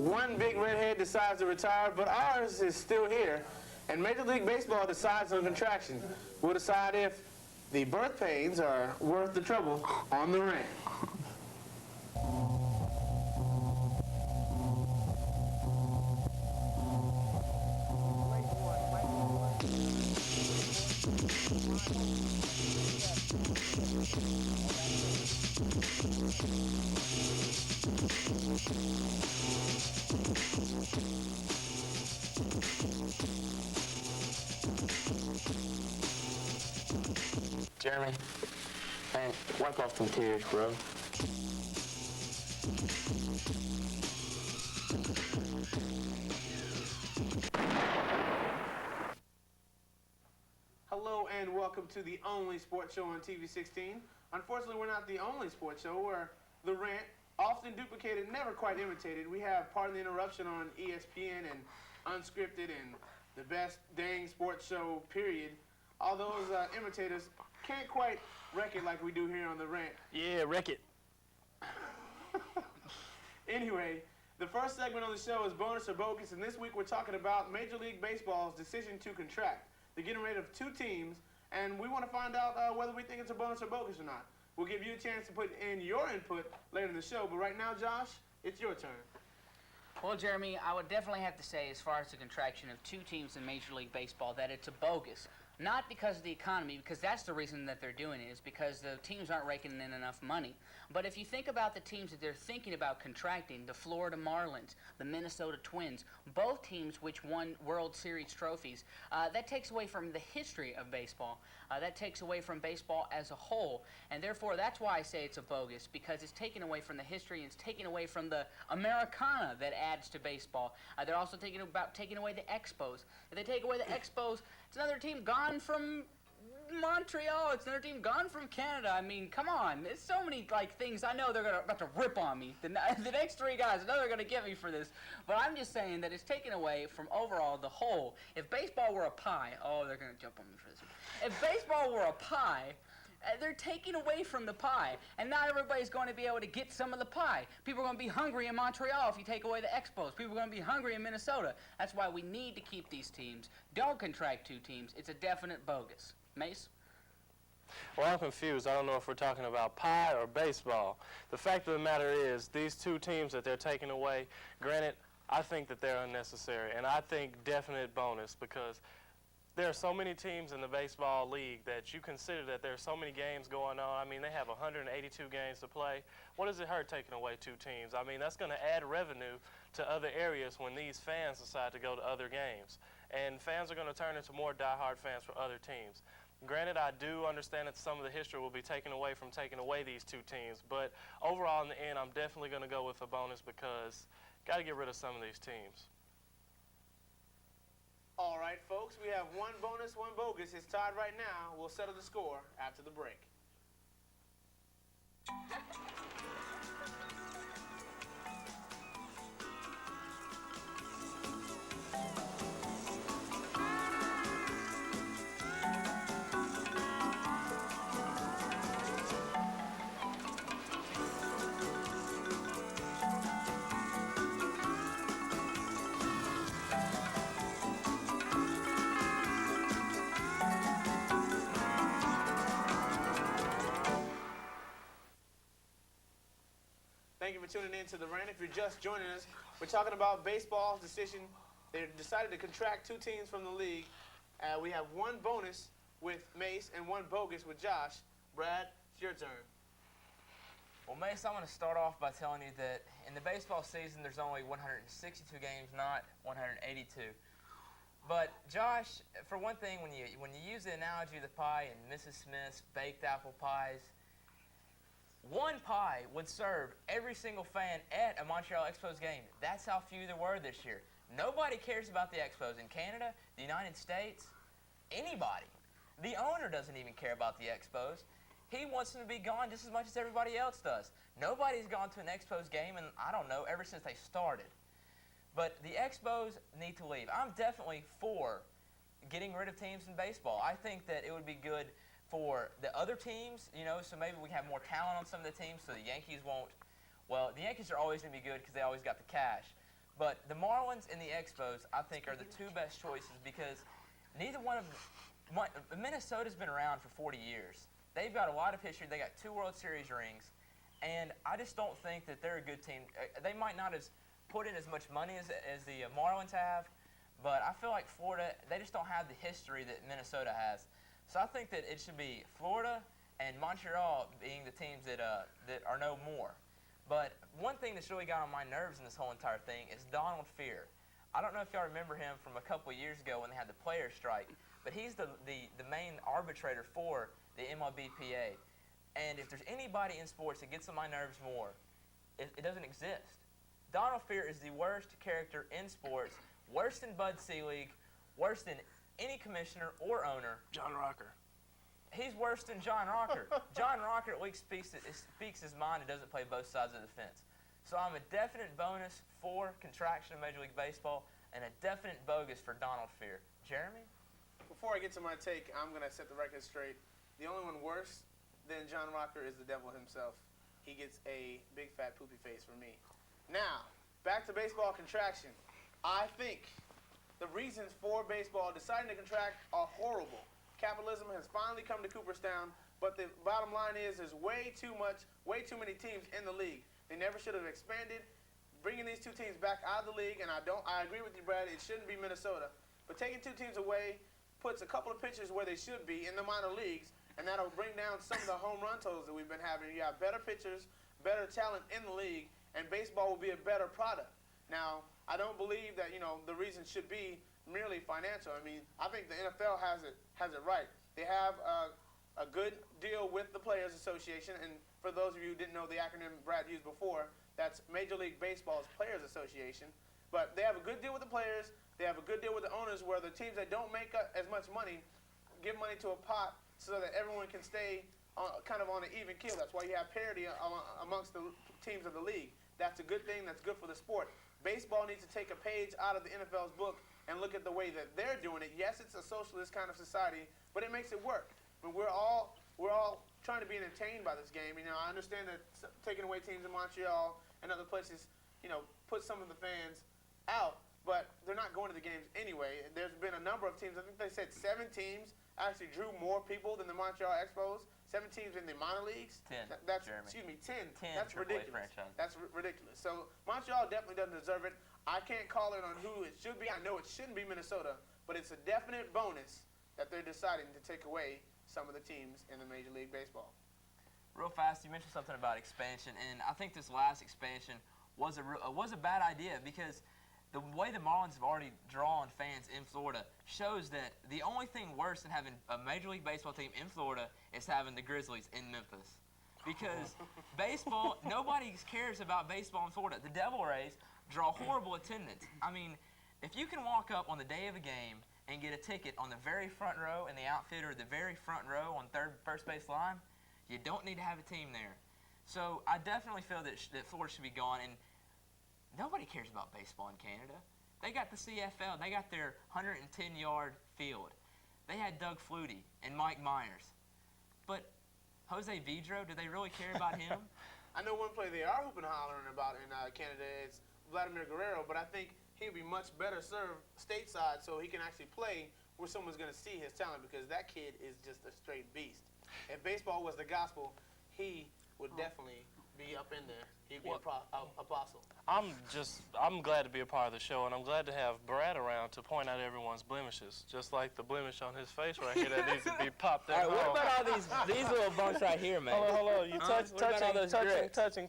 one big redhead decides to retire, but ours is still here. And Major League Baseball decides on contraction. We'll decide if the birth pains are worth the trouble on the Rant. Jeremy, man, wipe off them tears, bro. Hello and welcome to the only sports show on TV 16. Unfortunately, we're not the only sports show. We're the Rant, often duplicated, never quite imitated. We have Pardon the Interruption on ESPN and Unscripted and the best dang sports show, period. All those imitators can't quite wreck it like we do here on the Rant. Yeah, wreck it. Anyway, the first segment on the show is Bonus or Bogus, and this week we're talking about Major League Baseball's decision to contract. They're getting rid of two teams, and we want to find out whether we think it's a bonus or bogus or not. We'll give you a chance to put in your input later in the show, but right now, Josh, it's your turn. Well, Jeremy, I would definitely have to say, as far as the contraction of two teams in Major League Baseball, that it's a bogus. Not because of the economy, because that's the reason that they're doing it, is because the teams aren't raking in enough money. But if you think about the teams that they're thinking about contracting, the Florida Marlins, the Minnesota Twins, both teams which won World Series trophies, that takes away from the history of baseball. That takes away from baseball as a whole. And therefore, that's why I say it's a bogus, because it's taken away from the history and it's taken away from the Americana that adds to baseball. They're also taking away the Expos. If they take away the Expos, it's another team gone from Montreal. It's another team gone from Canada. I mean, come on. There's so many things I know they're about to rip on me. The next three guys, I know they're going to get me for this. But I'm just saying that it's taken away from overall the whole. If baseball were a pie, oh, they're going to jump on me for this one. If baseball were a pie, they're taking away from the pie, and not everybody's going to be able to get some of the pie. People are going to be hungry in Montreal if you take away the Expos. People are going to be hungry in Minnesota. That's why we need to keep these teams. Don't contract two teams. It's a definite bogus. Mace? Well, I'm confused. I don't know if we're talking about pie or baseball. The fact of the matter is, these two teams that they're taking away, granted, I think that they're unnecessary, and I think definite bonus, because there are so many teams in the baseball league that you consider that there are so many games going on. I mean, they have 182 games to play. What does it hurt taking away two teams? I mean, that's going to add revenue to other areas when these fans decide to go to other games. And fans are going to turn into more diehard fans for other teams. Granted, I do understand that some of the history will be taken away from taking away these two teams. But overall, in the end, I'm definitely going to go with a bonus, because got to get rid of some of these teams. All right, folks, we have one bonus, one bogus. It's tied right now. We'll settle the score after the break. Thank you for tuning in to The Rant. If you're just joining us, we're talking about baseball's decision. They decided to contract two teams from the league. We have one bonus with Mace and one bogus with Josh. Brad, it's your turn. Well, Mace, I'm going to start off by telling you that in the baseball season, there's only 162 games, not 182. But Josh, for one thing, when you use the analogy of the pie and Mrs. Smith's baked apple pies, one pie would serve every single fan at a Montreal Expos game. That's how few there were this year. Nobody cares about the Expos in Canada, the United States, anybody. The owner doesn't even care about the Expos. He wants them to be gone just as much as everybody else does. Nobody's gone to an Expos game in, I don't know, ever since they started. But the Expos need to leave. I'm definitely for getting rid of teams in baseball. I think that it would be good for the other teams, you know, so maybe we can have more talent on some of the teams so the Yankees won't. Well, the Yankees are always going to be good because they always got the cash. But the Marlins and the Expos, I think, are the two best choices because neither one of them. Minnesota's been around for 40 years. They've got a lot of history. They got 2 World Series rings. And I just don't think that they're a good team. They might not have put in as much money as the Marlins have, but I feel like Florida, they just don't have the history that Minnesota has. So I think that it should be Florida and Montreal being the teams that are no more. But one thing that's really got on my nerves in this whole entire thing is Donald Fear. I don't know if y'all remember him from a couple of years ago when they had the players' strike, but he's the main arbitrator for the MLBPA. And if there's anybody in sports that gets on my nerves more, it doesn't exist. Donald Fear is the worst character in sports, worse than Bud Selig, worse than any commissioner or owner. John Rocker. He's worse than John Rocker. John Rocker at least speaks his mind and doesn't play both sides of the fence. So I'm a definite bonus for contraction of Major League Baseball and a definite bogus for Donald Fear. Jeremy? Before I get to my take, I'm going to set the record straight. The only one worse than John Rocker is the devil himself. He gets a big fat poopy face for me. Now, back to baseball contraction. I think the reasons for baseball deciding to contract are horrible. Capitalism has finally come to Cooperstown, but the bottom line is there's way too many teams in the league. They never should have expanded. Bringing these 2 teams back out of the league, and I agree with you, Brad, it shouldn't be Minnesota. But taking 2 teams away puts a couple of pitchers where they should be in the minor leagues, and that'll bring down some of the home run totals that we've been having. You have better pitchers, better talent in the league, and baseball will be a better product. Now, I don't believe that, the reason should be merely financial. I mean, I think the NFL has it right. They have a good deal with the Players Association, and for those of you who didn't know the acronym Brad used before, that's Major League Baseball's Players Association. But they have a good deal with the players. They have a good deal with the owners where the teams that don't make as much money give money to a pot so that everyone can stay kind of on an even keel. That's why you have parity amongst the teams of the league. That's a good thing. That's good for the sport. Baseball needs to take a page out of the NFL's book and look at the way that they're doing it. Yes, it's a socialist kind of society, but it makes it work. I mean, we're all trying to be entertained by this game. I understand that taking away teams in Montreal and other places, put some of the fans out, but they're not going to the games anyway. There's been a number of teams. I think they said 7 teams actually drew more people than the Montreal Expos. 7 teams in the minor leagues. 10. That's Jeremy. 10. 10 That's AAA ridiculous. franchises. That's ridiculous. So Montreal definitely doesn't deserve it. I can't call it on who it should be. I know it shouldn't be Minnesota, but it's a definite bonus that they're deciding to take away some of the teams in the Major League Baseball. Real fast, you mentioned something about expansion, and I think this last expansion was a bad idea because the way the Marlins have already drawn fans in Florida shows that the only thing worse than having a Major League Baseball team in Florida is having the Grizzlies in Memphis. Because baseball, nobody cares about baseball in Florida. The Devil Rays draw horrible attendance. I mean, if you can walk up on the day of a game and get a ticket on the very front row in the outfield or the very front row on first base line, you don't need to have a team there. So I definitely feel that Florida should be gone. And nobody cares about baseball in Canada. They got the CFL. They got their 110-yard field. They had Doug Flutie and Mike Myers. But Jose Vidro, do they really care about him? I know one player they are hooping and hollering about in Canada is Vladimir Guerrero, but I think he'd be much better served stateside so he can actually play where someone's going to see his talent because that kid is just a straight beast. If baseball was the gospel, he would definitely be up in there. He'd be an apostle. I'm glad to be a part of the show, and I'm glad to have Brad around to point out everyone's blemishes, just like the blemish on his face right here that needs to be popped out. All right, what about all these little bumps right here, man? Hold on. You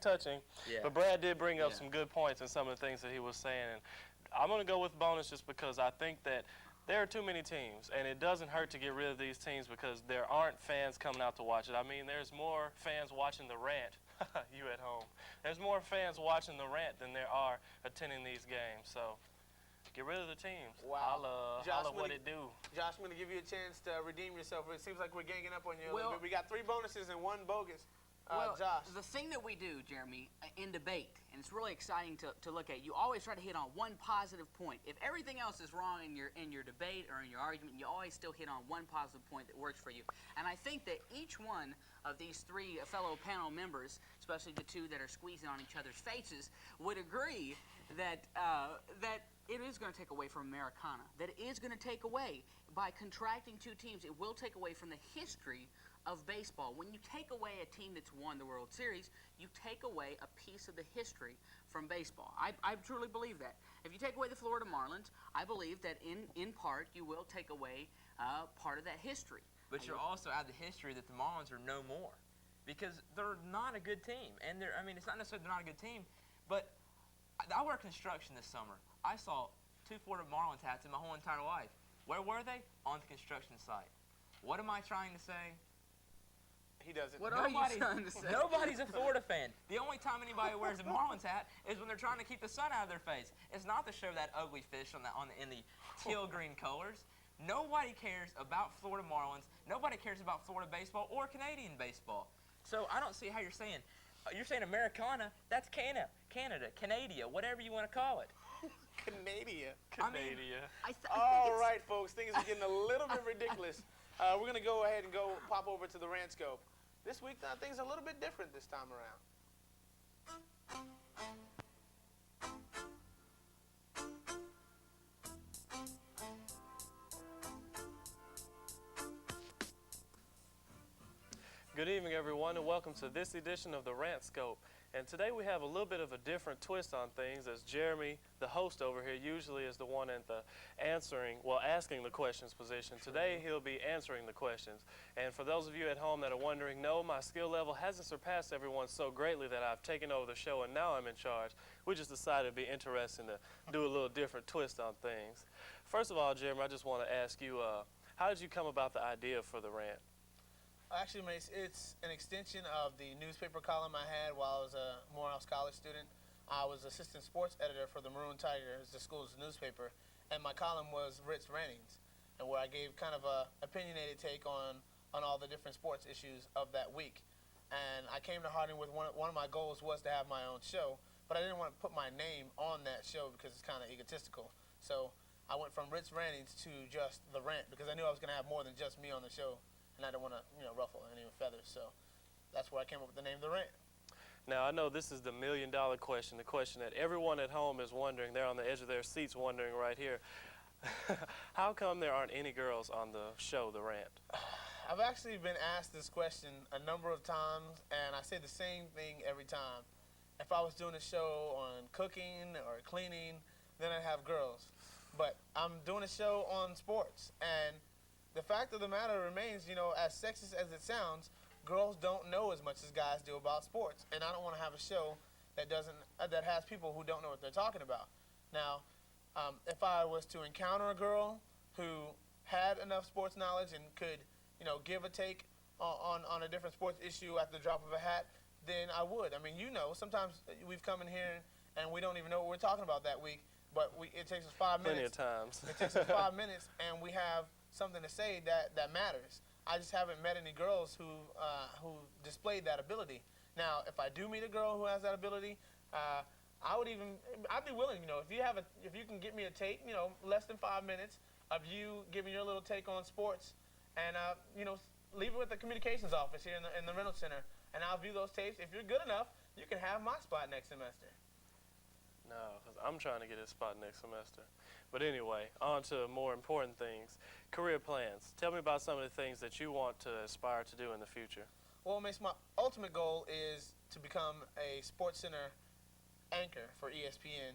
touching. Yeah. But Brad did bring up some good points and some of the things that he was saying. And I'm going to go with bonus just because I think that there are too many teams, and it doesn't hurt to get rid of these teams because there aren't fans coming out to watch it. I mean, there's more fans watching the Rant, you at home. There's more fans watching the Rant than there are attending these games. So get rid of the teams. Wow. Holla what it do. Josh, I'm going to give you a chance to redeem yourself. It seems like we're ganging up on you. Well, we got 3 bonuses and 1 bogus. Well, Josh. the thing that we do, Jeremy, in debate, and it's really exciting to look at, you always try to hit on one positive point. If everything else is wrong in your debate or in your argument, you always still hit on one positive point that works for you. And I think that each one of these three fellow panel members, especially the two that are squeezing on each other's faces, would agree that that it is going to take away from Americana. That it is going to take away, by contracting two teams, it will take away from the history of baseball. When you take away a team that's won the World Series, you take away a piece of the history from baseball. I truly believe that. If you take away the Florida Marlins, I believe that in part you will take away part of that history. But you're also out of the history that the Marlins are no more, because they're not a good team. And it's not necessarily they're not a good team, but I worked construction this summer. I saw 2 Florida Marlins hats in my whole entire life. Where were they? On the construction site. What am I trying to say? He doesn't. What are you trying to say? Nobody's a Florida fan. The only time anybody wears a Marlins hat is when they're trying to keep the sun out of their face. It's not to show that ugly fish in the teal green colors. Nobody cares about Florida Marlins. Nobody cares about Florida baseball or Canadian baseball. So I don't see how you're saying Americana. That's Canada, Canada, whatever you want to call it. Canada. Canada. All right, folks. Things are getting a little bit ridiculous. We're going to go ahead and pop over to the Rant Scope. This week, things are a little bit different this time around. Good evening, everyone, and welcome to this edition of the Rant Scope. And today we have a little bit of a different twist on things, as Jeremy, the host over here, usually is the one at the asking the questions position. Today he'll be answering the questions. And for those of you at home that are wondering, no, my skill level hasn't surpassed everyone so greatly that I've taken over the show and now I'm in charge. We just decided it'd be interesting to do a little different twist on things. First of all, Jeremy, I just want to ask you, how did you come about the idea for the Rant? Actually, Mace, it's an extension of the newspaper column I had while I was a Morehouse College student. I was assistant sports editor for the Maroon Tigers, the school's newspaper, and my column was Ritt's Rantings, and where I gave kind of a opinionated take on all the different sports issues of that week. And I came to Harding with one of my goals was to have my own show, but I didn't want to put my name on that show because it's kind of egotistical. So I went from Ritt's Rantings to just the Rant because I knew I was going to have more than just me on the show. And I don't want to, ruffle any feathers. So that's where I came up with the name The Rant. Now, I know this is the million-dollar question, the question that everyone at home is wondering. They're on the edge of their seats wondering right here. How come there aren't any girls on the show, The Rant? I've actually been asked this question a number of times, and I say the same thing every time. If I was doing a show on cooking or cleaning, then I'd have girls. But I'm doing a show on sports, and the fact of the matter remains, as sexist as it sounds, girls don't know as much as guys do about sports, and I don't want to have a show that has people who don't know what they're talking about. Now, if I was to encounter a girl who had enough sports knowledge and could, give a take on a different sports issue at the drop of a hat, then I would. I mean, sometimes we've come in here and we don't even know what we're talking about that week, but it takes us 5 minutes. Plenty of times. It takes us 5 minutes, and we have something to say that matters. I just haven't met any girls who displayed that ability. Now, if I do meet a girl who has that ability, I'd be willing. If you can get me a take, less than 5 minutes of you giving your little take on sports, and leave it with the communications office here in the Reynolds Center, and I'll view those tapes. If you're good enough, you can have my spot next semester. No, because I'm trying to get a spot next semester. But anyway, on to more important things. Career plans. Tell me about some of the things that you want to aspire to do in the future. Well, Mace, my ultimate goal is to become a SportsCenter anchor for ESPN.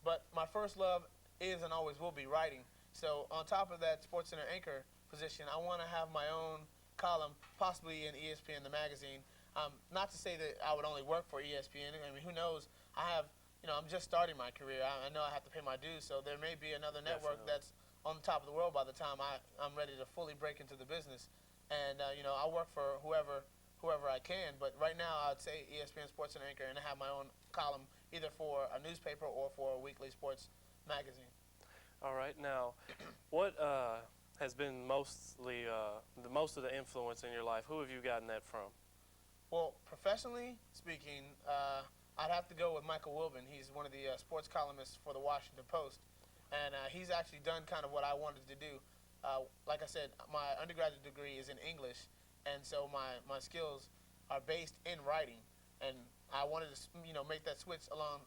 But my first love is and always will be writing. So on top of that SportsCenter anchor position, I want to have my own column, possibly in ESPN, the magazine. Not to say that I would only work for ESPN. I mean, who knows? I'm just starting my career. I know I have to pay my dues, so there may be another network that's on the top of the world by the time I'm ready to fully break into the business. And, I'll work for whoever I can. But right now, I'd say ESPN Sports and Anchor, and I have my own column either for a newspaper or for a weekly sports magazine. All right. Now, what has been most of the influence in your life? Who have you gotten that from? Well, professionally speaking, I'd have to go with Michael Wilbon. He's one of the sports columnists for the Washington Post, and he's actually done kind of what I wanted to do. Like I said, my undergraduate degree is in English, and so my skills are based in writing, and I wanted to make that switch along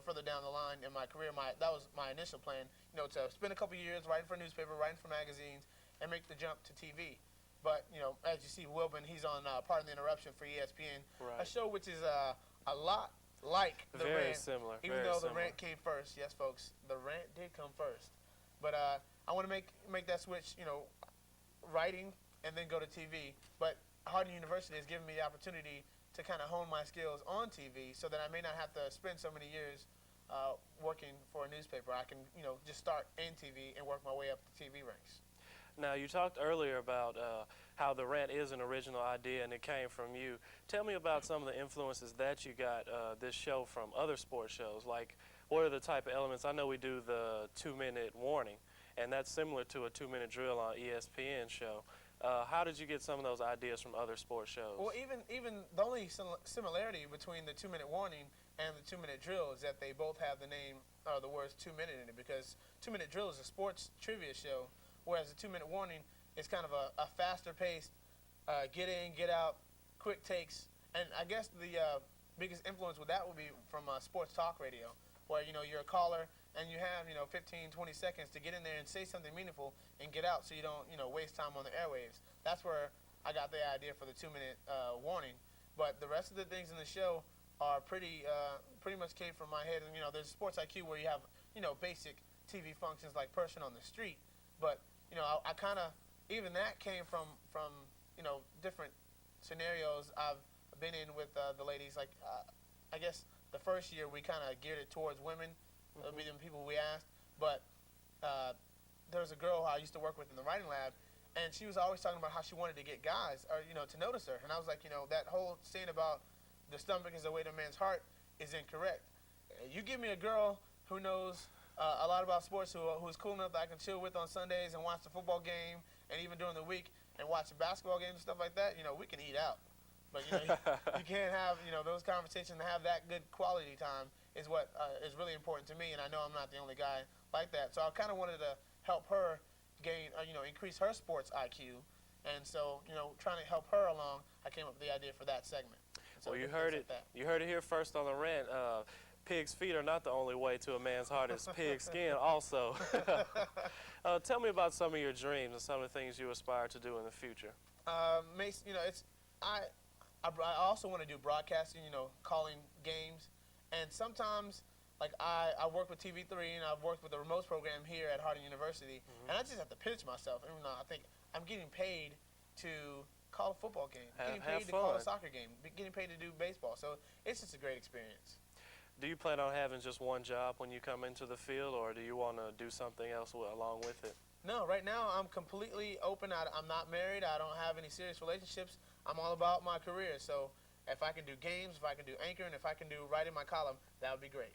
further down the line in my career. That was my initial plan, to spend a couple years writing for a newspaper, writing for magazines, and make the jump to TV. But as you see, Wilbon, he's on Pardon the Interruption for ESPN, a show which is a lot like the Very Rant, similar. even though the Rant came first. Yes, folks, the Rant did come first. But I want to make that switch, writing and then go to TV. But Harding University has given me the opportunity to kind of hone my skills on TV, so that I may not have to spend so many years working for a newspaper. I can, just start in TV and work my way up the TV ranks. Now, you talked earlier about how the Rant is an original idea and it came from you. Tell me about some of the influences that you got this show from other sports shows. Like, what are the type of elements? I know we do the 2-minute warning, and that's similar to a 2-minute drill on ESPN show. How did you get some of those ideas from other sports shows? Well, even the only similarity between the 2-minute warning and the 2-minute drill is that they both have the name or the words 2-minute in it, because 2-minute drill is a sports trivia show, whereas the 2-minute warning is kind of a faster paced, get in, get out, quick takes. And I guess the biggest influence with that would be from sports talk radio, where you're a caller and you have 15, 20 seconds to get in there and say something meaningful and get out, so you don't waste time on the airwaves. That's where I got the idea for the 2-minute warning. But the rest of the things in the show are pretty much came from my head. And there's Sports IQ where you have basic TV functions like person on the street. But I kind of, even that came from different scenarios I've been in with the ladies. Like I guess the first year we kind of geared it towards women. That'll be the people we asked. But there was a girl I used to work with in the writing lab, and she was always talking about how she wanted to get guys or to notice her. And I was like, that whole saying about the stomach is the way to a man's heart is incorrect. You give me a girl who knows a lot about sports, who's cool enough that I can chill with on Sundays and watch the football game, and even during the week and watch the basketball games and stuff like that, we can eat out. But you can't have those conversations and have that good quality time is what is really important to me. And I know I'm not the only guy like that, so I kind of wanted to help her gain increase her sports IQ. And so trying to help her along, I came up with the idea for that segment. So well, you heard it. You heard it here first on the Rant. Pig's feet are not the only way to a man's heart. It's pig skin also. Tell me about some of your dreams and some of the things you aspire to do in the future. Mace, I also want to do broadcasting, calling games. And sometimes, like, I work with TV3 and I've worked with the remotes program here at Harding University. And I just have to pitch myself. Even though I think I'm getting paid to call a football game, getting paid to call a soccer game, getting paid to do baseball. So it's just a great experience. Do you plan on having just one job when you come into the field, or do you want to do something else along with it? No, right now I'm completely open. I'm not married. I don't have any serious relationships. I'm all about my career. So if I can do games, if I can do anchoring, if I can do writing my column, that would be great.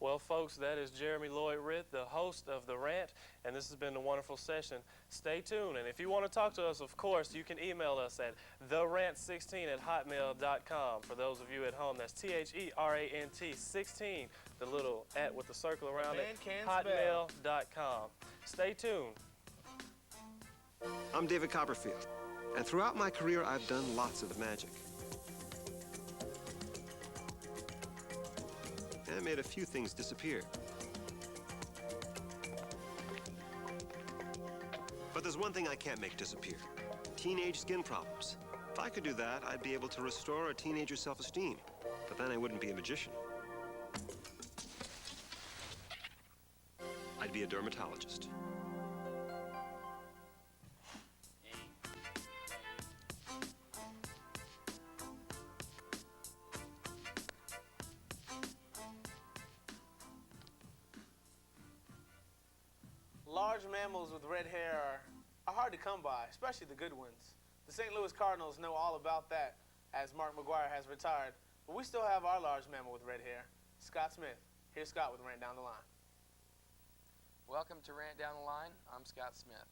Well, folks, that is Jeremy Writt, the host of The Rant, and this has been a wonderful session. Stay tuned, and if you want to talk to us, of course, you can email us at therant16@hotmail.com. For those of you at home, that's THERANT 16, the little @ with the circle around it, hotmail.com. Stay tuned. I'm David Copperfield, and throughout my career, I've done lots of magic. And I made a few things disappear. But there's one thing I can't make disappear: teenage skin problems. If I could do that, I'd be able to restore a teenager's self-esteem. But then I wouldn't be a magician. I'd be a dermatologist. Large mammals with red hair are hard to come by, especially the good ones. The St. Louis Cardinals know all about that, as Mark McGwire has retired. But we still have our large mammal with red hair, Scott Smith. Here's Scott with Rant Down the Line. Welcome to Rant Down the Line. I'm Scott Smith.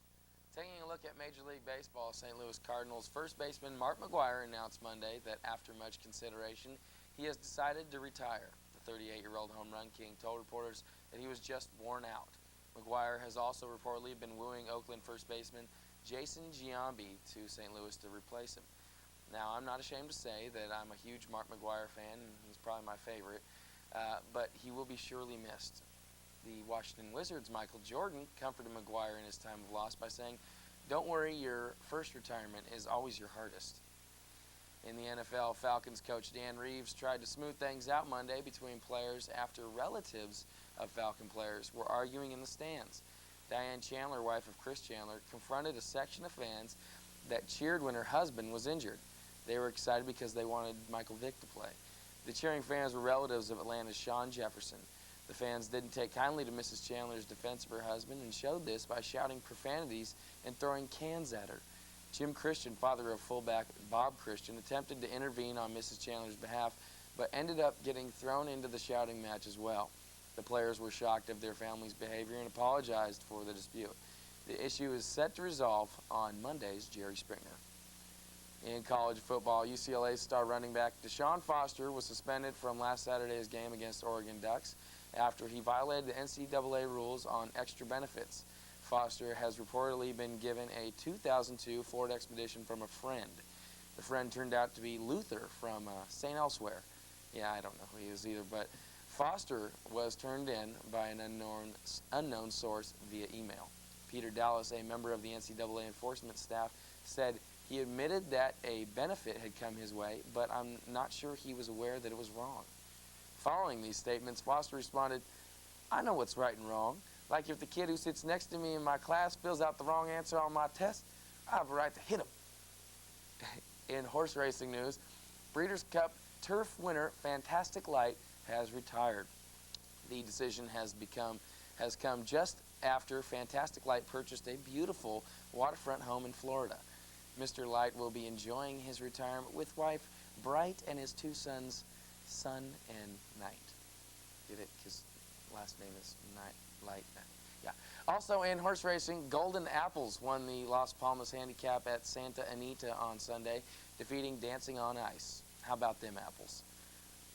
Taking a look at Major League Baseball, St. Louis Cardinals first baseman Mark McGwire announced Monday that after much consideration, he has decided to retire. The 38-year-old home run king told reporters that he was just worn out. McGwire has also reportedly been wooing Oakland first baseman Jason Giambi to St. Louis to replace him. Now, I'm not ashamed to say that I'm a huge Mark McGwire fan, and he's probably my favorite, but he will be surely missed. The Washington Wizards' Michael Jordan comforted McGwire in his time of loss by saying, "Don't worry, your first retirement is always your hardest." In the NFL, Falcons coach Dan Reeves tried to smooth things out Monday between players after relatives of Falcon players were arguing in the stands. Diane Chandler, wife of Chris Chandler, confronted a section of fans that cheered when her husband was injured. They were excited because they wanted Michael Vick to play. The cheering fans were relatives of Atlanta's Shawn Jefferson. The fans didn't take kindly to Mrs. Chandler's defense of her husband and showed this by shouting profanities and throwing cans at her. Jim Christian, father of fullback Bob Christian, attempted to intervene on Mrs. Chandler's behalf, but ended up getting thrown into the shouting match as well. The players were shocked of their family's behavior and apologized for the dispute. The issue is set to resolve on Monday's Jerry Springer. In college football, UCLA star running back Deshaun Foster was suspended from last Saturday's game against Oregon Ducks after he violated the NCAA rules on extra benefits. Foster has reportedly been given a 2002 Ford Expedition from a friend. The friend turned out to be Luther from St. Elsewhere. Yeah, I don't know who he is either, but Foster was turned in by an unknown source via email. Peter Dallas, a member of the NCAA enforcement staff, said he admitted that a benefit had come his way, but I'm not sure he was aware that it was wrong. Following these statements, Foster responded, "I know what's right and wrong. Like if the kid who sits next to me in my class fills out the wrong answer on my test, I have a right to hit him." In horse racing news, Breeders' Cup Turf winner Fantastic Light has retired. The decision has come just after Fantastic Light purchased a beautiful waterfront home in Florida. Mr. Light will be enjoying his retirement with wife Bright and his two sons, Sun and Night. Get it? Because last name is Light. Yeah. Also in horse racing, Golden Apples won the Las Palmas Handicap at Santa Anita on Sunday, defeating Dancing on Ice. How about them apples?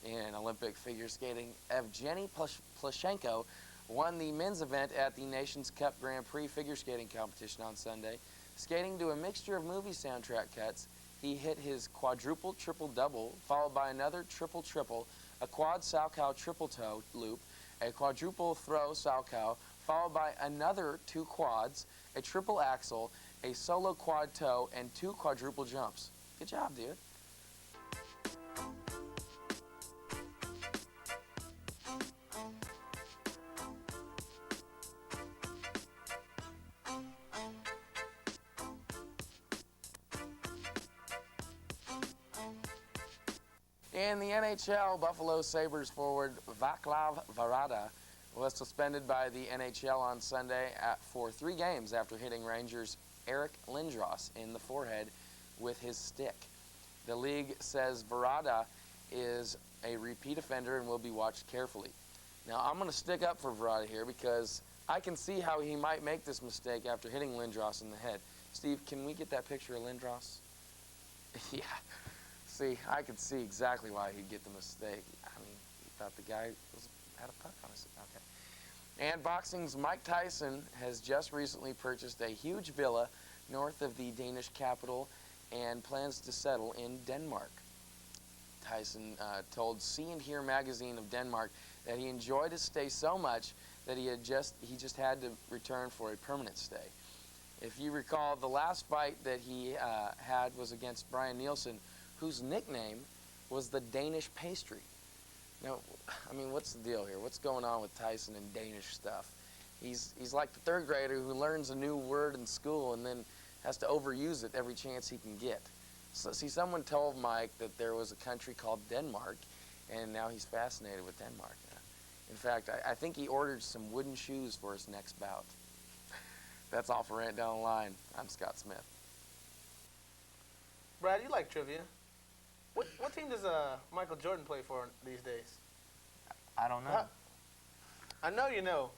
In Olympic figure skating, Evgeny Plushenko won the men's event at the Nations Cup Grand Prix figure skating competition on Sunday. Skating to a mixture of movie soundtrack cuts, he hit his quadruple triple-double, followed by another triple-triple, a quad Salchow triple-toe loop, a quadruple throw Salchow, followed by another two quads, a triple axel, a solo quad toe, and two quadruple jumps. Good job, dude. In the NHL, Buffalo Sabres forward Vaclav Varada was suspended by the NHL on Sunday for 3 games after hitting Rangers' Eric Lindros in the forehead with his stick. The league says Varada is a repeat offender and will be watched carefully. Now, I'm going to stick up for Varada here because I can see how he might make this mistake after hitting Lindros in the head. Steve, can we get that picture of Lindros? Yeah. See, I could see exactly why he'd get the mistake. I mean, he thought the guy had a puck on his... Okay. And boxing's Mike Tyson has just recently purchased a huge villa north of the Danish capital and plans to settle in Denmark. Tyson told See and Hear magazine of Denmark that he enjoyed his stay so much that he just had to return for a permanent stay. If you recall, the last fight that he had was against Brian Nielsen, whose nickname was the Danish Pastry. Now, I mean, what's the deal here? What's going on with Tyson and Danish stuff? He's like the 3rd grader who learns a new word in school and then has to overuse it every chance he can get. So, see, someone told Mike that there was a country called Denmark, and now he's fascinated with Denmark. In fact, I think he ordered some wooden shoes for his next bout. That's all for Rant Down the Line. I'm Scott Smith. Brad, you like trivia. What team does Michael Jordan play for these days? I don't know. I know you know,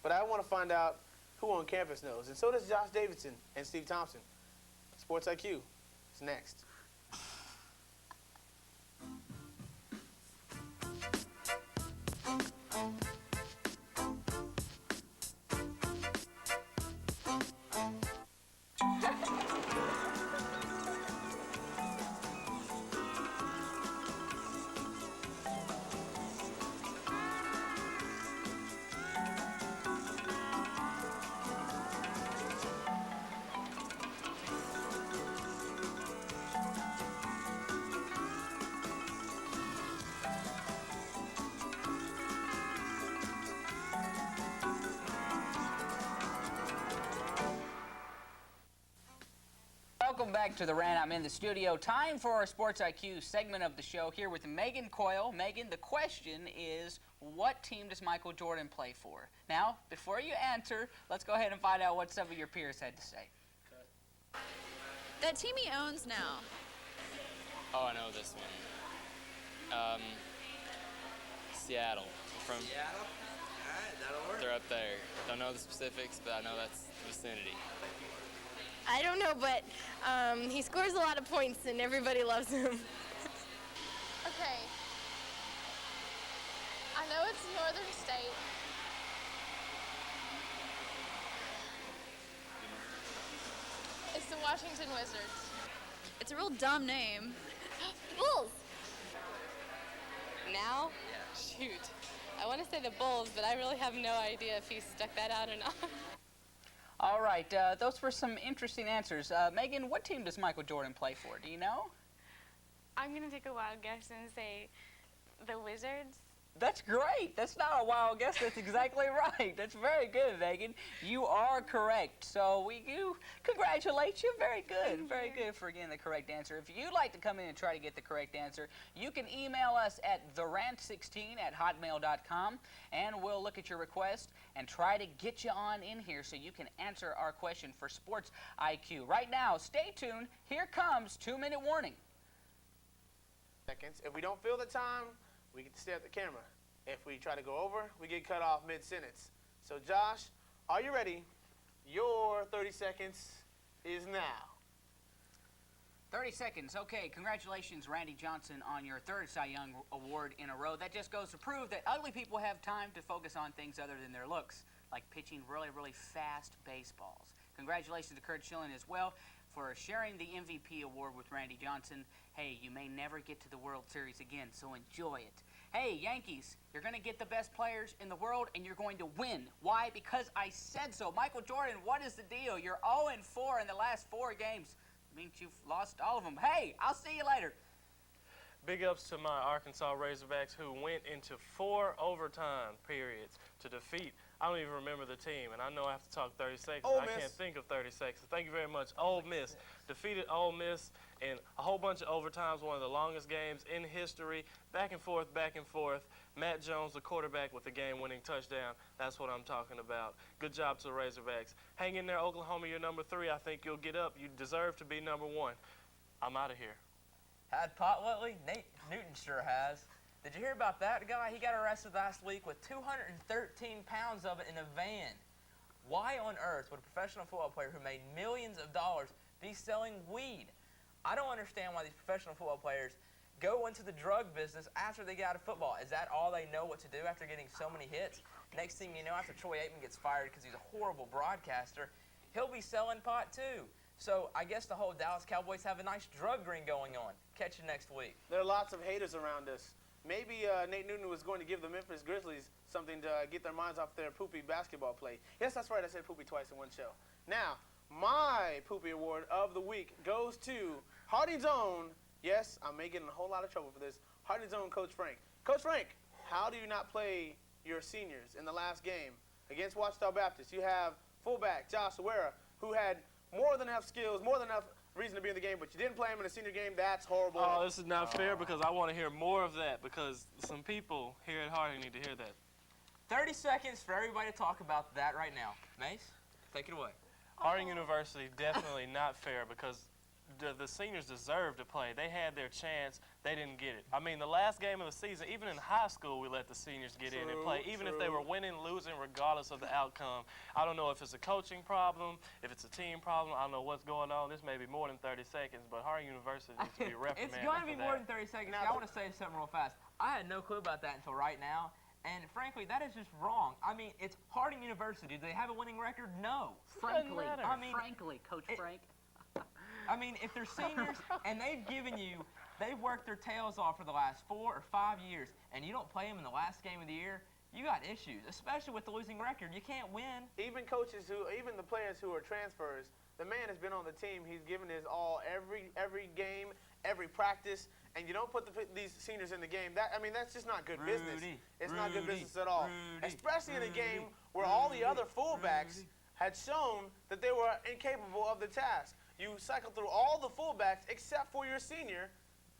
but I want to find out who on campus knows. And so does Josh Davidson and Steve Thompson. Sports IQ is next. Welcome back to the Rant. I'm in the studio. Time for our Sports IQ segment of the show here with Megan Coyle. Megan, the question is, what team does Michael Jordan play for? Now, before you answer, let's go ahead and find out what some of your peers had to say. That team he owns now. Oh, I know this one. Seattle. From Seattle? All right, that'll work. they're up there. Don't know the specifics, but I know that's the vicinity. I don't know, but he scores a lot of points and everybody loves him. Okay. I know it's Northern State. It's the Washington Wizards. It's a real dumb name. Bulls! Now? Shoot. I want to say the Bulls, but I really have no idea if he stuck that out or not. All right, those were some interesting answers. Megan, what team does Michael Jordan play for? Do you know? I'm going to take a wild guess and say the Wizards. That's great. That's not a wild guess. That's exactly right. That's very good, Megan. You are correct. So we do congratulate you. Very good. Very good for getting the correct answer. If you'd like to come in and try to get the correct answer, you can email us at therant16@hotmail.com, and we'll look at your request and try to get you on in here so you can answer our question for Sports IQ. Right now, stay tuned. Here comes 2-minute warning. Seconds. If we don't fill the time, we get to stare at the camera. If we try to go over, we get cut off mid-sentence. So, Josh, are you ready? Your 30 seconds is now. 30 seconds. Okay, congratulations, Randy Johnson, on your third Cy Young Award in a row. That just goes to prove that ugly people have time to focus on things other than their looks, like pitching really, really fast baseballs. Congratulations to Kurt Schilling as well for sharing the MVP award with Randy Johnson. Hey, you may never get to the World Series again, so enjoy it. Hey, Yankees, you're going to get the best players in the world, and you're going to win. Why? Because I said so. Michael Jordan, what is the deal? You're 0-4 in the last 4 games. It means you've lost all of them. Hey, I'll see you later. Big ups to my Arkansas Razorbacks who went into 4 overtime periods to defeat, I don't even remember the team, and I know I have to talk 30 seconds. I can't think of 30 seconds. Thank you very much. Ole Miss defeated Ole Miss in a whole bunch of overtimes, one of the longest games in history. Back and forth, back and forth. Matt Jones, the quarterback, with the game-winning touchdown. That's what I'm talking about. Good job to the Razorbacks. Hang in there, Oklahoma. You're number 3. I think you'll get up. You deserve to be number 1. I'm out of here. Had pot lately? Nate Newton sure has. Did you hear about that guy? He got arrested last week with 213 pounds of it in a van. Why on earth would a professional football player who made millions of dollars be selling weed? I don't understand why these professional football players go into the drug business after they get out of football. Is that all they know what to do after getting so many hits? Next thing you know, after Troy Aikman gets fired because he's a horrible broadcaster, he'll be selling pot too. So I guess the whole Dallas Cowboys have a nice drug ring going on. Catch you next week. There are lots of haters around us. Maybe Nate Newton was going to give the Memphis Grizzlies something to get their minds off their poopy basketball play. Yes, that's right. I said poopy twice in one show. Now, my poopy award of the week goes to Harding's own, yes, I may get in a whole lot of trouble for this, Harding's own Coach Frank. Coach Frank, how do you not play your seniors in the last game against Wichita Baptist? You have fullback Josh Awera, who had more than enough skills, more than enough reason to be in the game, but you didn't play him in a senior game. That's horrible. Oh, this is not fair because I want to hear more of that because some people here at Harding need to hear that. 30 seconds for everybody to talk about that right now. Mace, take it away. Harding University, definitely not fair because the seniors deserve to play. They had their chance. They didn't get it. I mean, the last game of the season, even in high school, we let the seniors get in and play, even if they were winning, losing, regardless of the outcome. I don't know if it's a coaching problem, if it's a team problem. I don't know what's going on. This may be more than 30 seconds, but Harding University needs to be reprimanded. It's going to be more than 30 seconds. I want to say something real fast. I had no clue about that until right now. And frankly, that is just wrong. I mean, it's Harding University. Do they have a winning record? No. Frankly, I mean, Coach Frank. I mean, if they're seniors and they've worked their tails off for the last 4 or 5 years, and you don't play them in the last game of the year, you got issues, especially with the losing record. You can't win. Even the players who are transfers, the man has been on the team. He's given his all every game, every practice, and you don't put these seniors in the game. That's just not good business. It's not good business at all. Especially in a game where all the other fullbacks had shown that they were incapable of the task. You cycle through all the fullbacks except for your senior,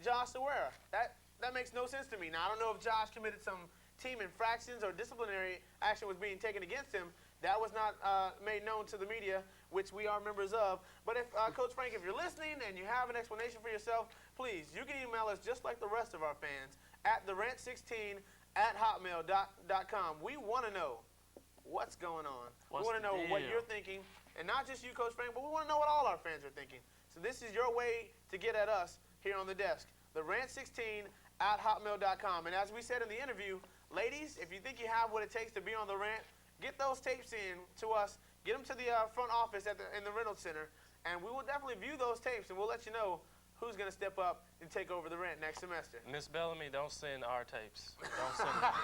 Josh Sawara. That makes no sense to me. Now, I don't know if Josh committed some team infractions or disciplinary action was being taken against him. That was not made known to the media, which we are members of. But if Coach Frank, if you're listening and you have an explanation for yourself, please, you can email us just like the rest of our fans at therant16@hotmail.com. We want to know what's going on. We want to know what you're thinking, and not just you, Coach Frank, but we want to know what all our fans are thinking. So this is your way to get at us here on the desk, therant16@hotmail.com. And as we said in the interview, ladies, if you think you have what it takes to be on the Rant, get those tapes in to us. Get them to the front office in the Reynolds Center, and we will definitely view those tapes, and we'll let you know who's going to step up and take over the Rant next semester. Miss Bellamy, don't send our tapes. Don't send them.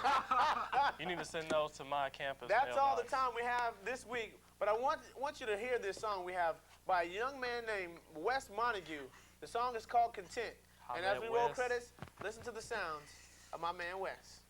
You need to send those to my campus. That's all the time we have this week, but I want you to hear this song we have by a young man named Wes Montague. The song is called Content, and as we roll credits, listen to the sounds of my man Wes.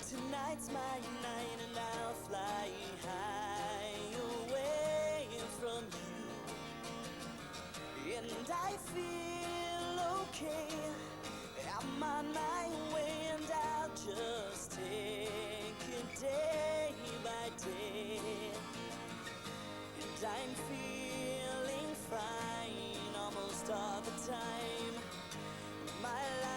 Tonight's my night and I'll fly high away from you. And I feel okay. I'm on my way and I'll just take it day by day. And I'm feeling fine almost all the time. My life